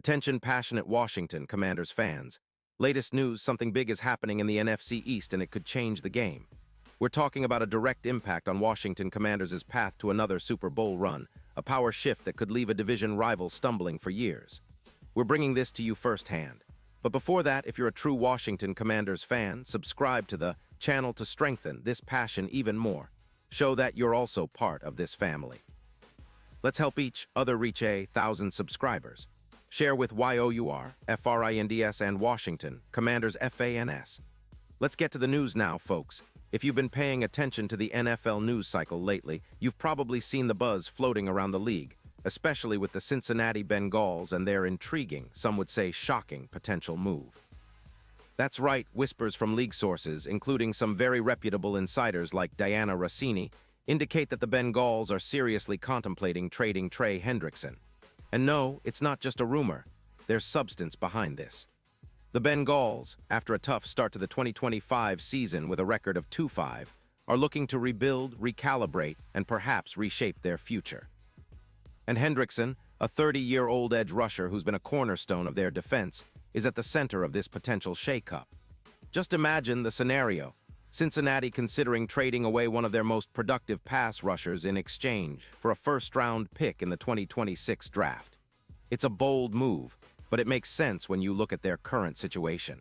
Attention passionate Washington Commanders fans. Latest news, something big is happening in the NFC East and it could change the game. We're talking about a direct impact on Washington Commanders' path to another Super Bowl run, a power shift that could leave a division rival stumbling for years. We're bringing this to you firsthand. But before that, if you're a true Washington Commanders fan, subscribe to the channel to strengthen this passion even more. Show that you're also part of this family. Let's help each other reach 1,000 subscribers. Share with YOUR, FRINDS, and Washington, Commanders FANS. Let's get to the news now, folks. If you've been paying attention to the NFL news cycle lately, you've probably seen the buzz floating around the league, especially with the Cincinnati Bengals and their intriguing, some would say shocking, potential move. That's right, whispers from league sources, including some very reputable insiders like Diana Rossini, indicate that the Bengals are seriously contemplating trading Trey Hendrickson. And no, it's not just a rumor. There's substance behind this. The Bengals, after a tough start to the 2025 season with a record of 2-5, are looking to rebuild, recalibrate, and perhaps reshape their future. And Hendrickson, a 30-year-old edge rusher who's been a cornerstone of their defense, is at the center of this potential shakeup. Just imagine the scenario. Cincinnati considering trading away one of their most productive pass rushers in exchange for a first-round pick in the 2026 draft. It's a bold move, but it makes sense when you look at their current situation.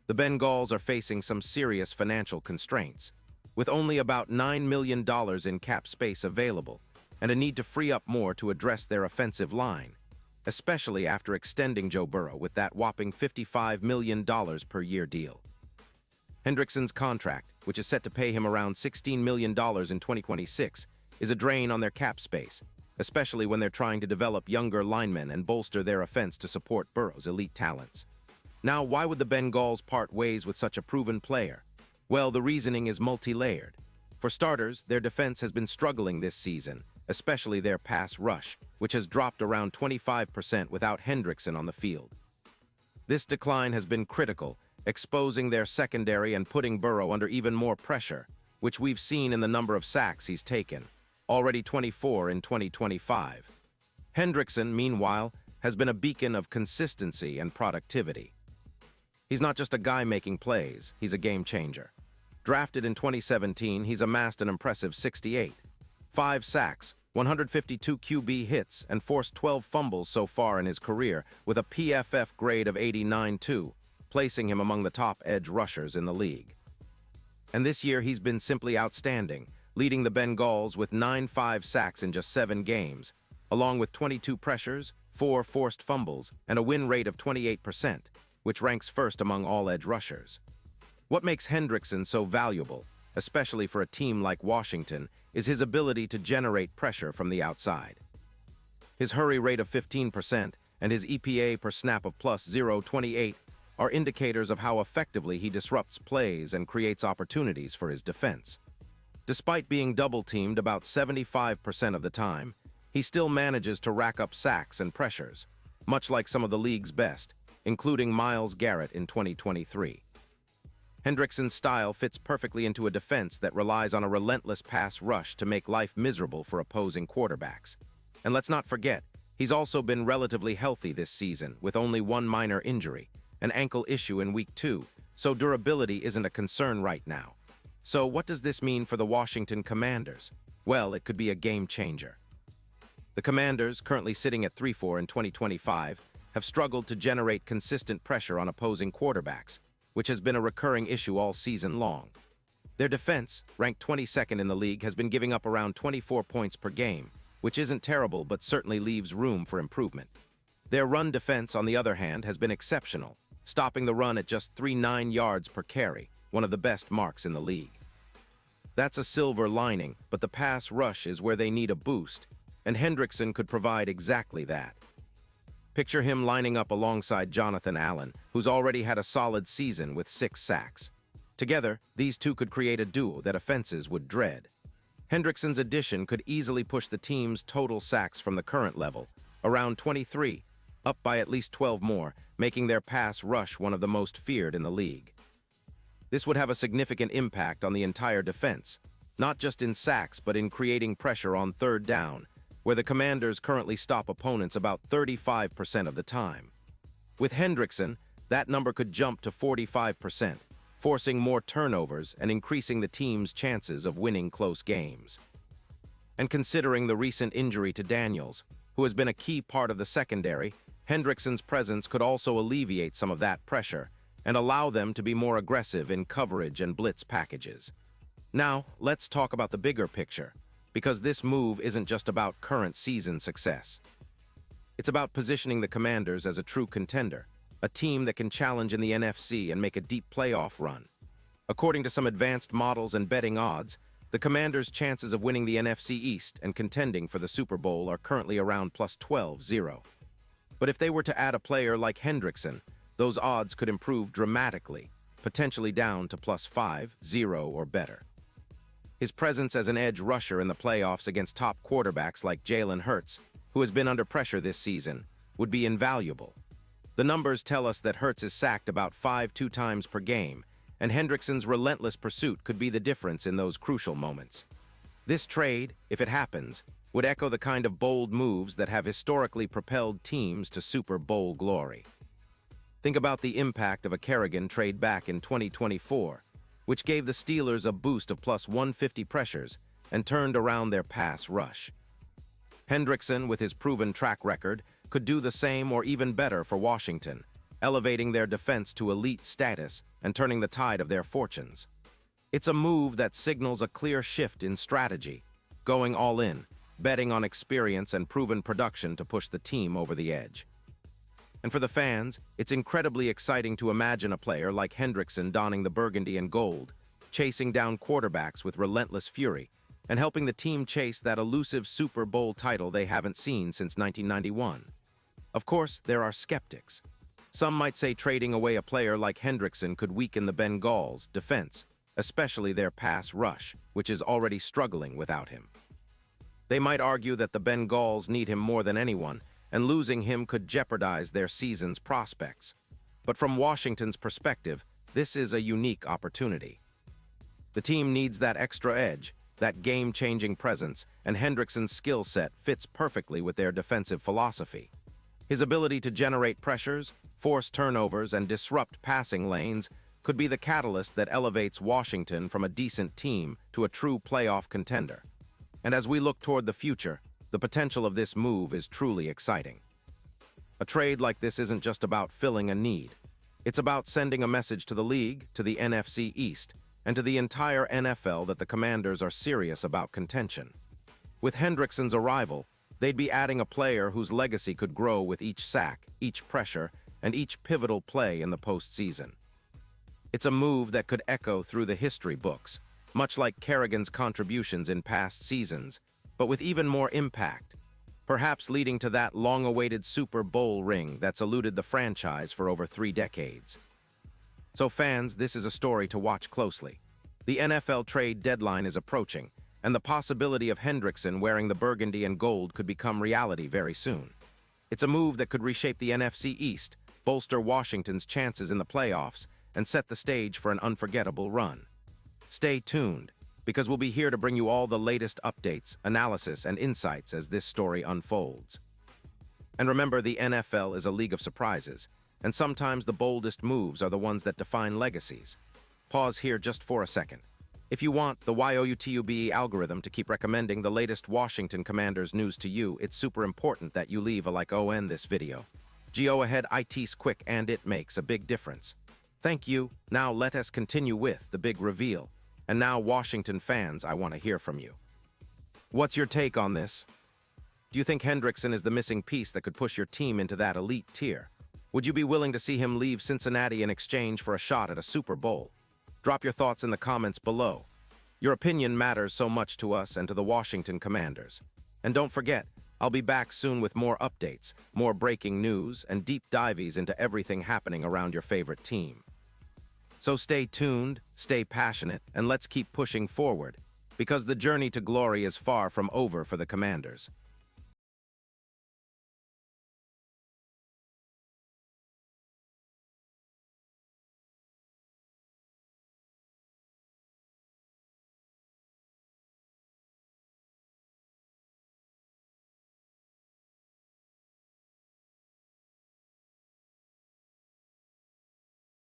The Bengals are facing some serious financial constraints, with only about $9 million in cap space available, and a need to free up more to address their offensive line, especially after extending Joe Burrow with that whopping $55 million per year deal. Hendrickson's contract, which is set to pay him around $16 million in 2026, is a drain on their cap space, especially when they're trying to develop younger linemen and bolster their offense to support Burrow's elite talents. Now, why would the Bengals part ways with such a proven player? Well, the reasoning is multi-layered. For starters, their defense has been struggling this season, especially their pass rush, which has dropped around 25% without Hendrickson on the field. This decline has been critical, exposing their secondary and putting Burrow under even more pressure, which we've seen in the number of sacks he's taken, already 24 in 2025. Hendrickson, meanwhile, has been a beacon of consistency and productivity. He's not just a guy making plays, he's a game changer. Drafted in 2017, he's amassed an impressive 68. 5 sacks, 152 QB hits, and forced 12 fumbles so far in his career, with a PFF grade of 89.2, placing him among the top edge rushers in the league. And this year he's been simply outstanding, leading the Bengals with 9 sacks in just 7 games, along with 22 pressures, 4 forced fumbles, and a win rate of 28%, which ranks first among all edge rushers. What makes Hendrickson so valuable, especially for a team like Washington, is his ability to generate pressure from the outside. His hurry rate of 15% and his EPA per snap of plus 0.28 are indicators of how effectively he disrupts plays and creates opportunities for his defense. Despite being double-teamed about 75% of the time, he still manages to rack up sacks and pressures, much like some of the league's best, including Myles Garrett in 2023. Hendrickson's style fits perfectly into a defense that relies on a relentless pass rush to make life miserable for opposing quarterbacks. And let's not forget, he's also been relatively healthy this season, with only one minor injury, an ankle issue in Week 2, so durability isn't a concern right now. So what does this mean for the Washington Commanders? Well, it could be a game changer. The Commanders, currently sitting at 3-4 in 2025, have struggled to generate consistent pressure on opposing quarterbacks, which has been a recurring issue all season long. Their defense, ranked 22nd in the league, has been giving up around 24 points per game, which isn't terrible but certainly leaves room for improvement. Their run defense, on the other hand, has been exceptional, stopping the run at just 3.9 yards per carry, one of the best marks in the league. That's a silver lining, but the pass rush is where they need a boost, and Hendrickson could provide exactly that. Picture him lining up alongside Jonathan Allen, who's already had a solid season with 6 sacks. Together, these two could create a duo that offenses would dread. Hendrickson's addition could easily push the team's total sacks from the current level, around 23, up by at least 12 more, making their pass rush one of the most feared in the league. This would have a significant impact on the entire defense, not just in sacks but in creating pressure on third down, where the Commanders currently stop opponents about 35% of the time. With Hendrickson, that number could jump to 45%, forcing more turnovers and increasing the team's chances of winning close games. And considering the recent injury to Daniels, who has been a key part of the secondary, Hendrickson's presence could also alleviate some of that pressure and allow them to be more aggressive in coverage and blitz packages. Now, let's talk about the bigger picture, because this move isn't just about current season success. It's about positioning the Commanders as a true contender, a team that can challenge in the NFC and make a deep playoff run. According to some advanced models and betting odds, the Commanders' chances of winning the NFC East and contending for the Super Bowl are currently around plus 12-0. But if they were to add a player like Hendrickson, those odds could improve dramatically, potentially down to plus 5-0 or better. His presence as an edge rusher in the playoffs against top quarterbacks like Jalen Hurts, who has been under pressure this season, would be invaluable. The numbers tell us that Hurts is sacked about 5 times per game, and Hendrickson's relentless pursuit could be the difference in those crucial moments. This trade, if it happens, would echo the kind of bold moves that have historically propelled teams to Super Bowl glory. Think about the impact of a Kerrigan trade back in 2024, which gave the Steelers a boost of plus 150 pressures and turned around their pass rush. Hendrickson, with his proven track record, could do the same or even better for Washington, elevating their defense to elite status and turning the tide of their fortunes. It's a move that signals a clear shift in strategy, going all in, betting on experience and proven production to push the team over the edge. And for the fans, it's incredibly exciting to imagine a player like Hendrickson donning the burgundy and gold, chasing down quarterbacks with relentless fury, and helping the team chase that elusive Super Bowl title they haven't seen since 1991. Of course, there are skeptics. Some might say trading away a player like Hendrickson could weaken the Bengals' defense, especially their pass rush, which is already struggling without him. They might argue that the Bengals need him more than anyone, and losing him could jeopardize their season's prospects. But from Washington's perspective, this is a unique opportunity. The team needs that extra edge, that game-changing presence, and Hendrickson's skill set fits perfectly with their defensive philosophy. His ability to generate pressures, force turnovers, and disrupt passing lanes could be the catalyst that elevates Washington from a decent team to a true playoff contender. And as we look toward the future, the potential of this move is truly exciting. A trade like this isn't just about filling a need. It's about sending a message to the league, to the NFC East, and to the entire NFL that the Commanders are serious about contention. With Hendrickson's arrival, they'd be adding a player whose legacy could grow with each sack, each pressure, and each pivotal play in the postseason. It's a move that could echo through the history books, much like Kerrigan's contributions in past seasons, but with even more impact, perhaps leading to that long-awaited Super Bowl ring that's eluded the franchise for over 3 decades. So fans, this is a story to watch closely. The NFL trade deadline is approaching, and the possibility of Hendrickson wearing the burgundy and gold could become reality very soon. It's a move that could reshape the NFC East, bolster Washington's chances in the playoffs, and set the stage for an unforgettable run. Stay tuned, because we'll be here to bring you all the latest updates, analysis, and insights as this story unfolds. And remember, the NFL is a league of surprises, and sometimes the boldest moves are the ones that define legacies. Pause here just for a second. If you want the YOUTUBE algorithm to keep recommending the latest Washington Commanders news to you, it's super important that you leave a like on this video. Go ahead, it's quick and it makes a big difference. Thank you. Now let us continue with the big reveal. And now, Washington fans, I want to hear from you. What's your take on this? Do you think Hendrickson is the missing piece that could push your team into that elite tier? Would you be willing to see him leave Cincinnati in exchange for a shot at a Super Bowl? Drop your thoughts in the comments below. Your opinion matters so much to us and to the Washington Commanders. And don't forget, I'll be back soon with more updates, more breaking news, and deep dives into everything happening around your favorite team. So stay tuned, stay passionate, and let's keep pushing forward, because the journey to glory is far from over for the Commanders.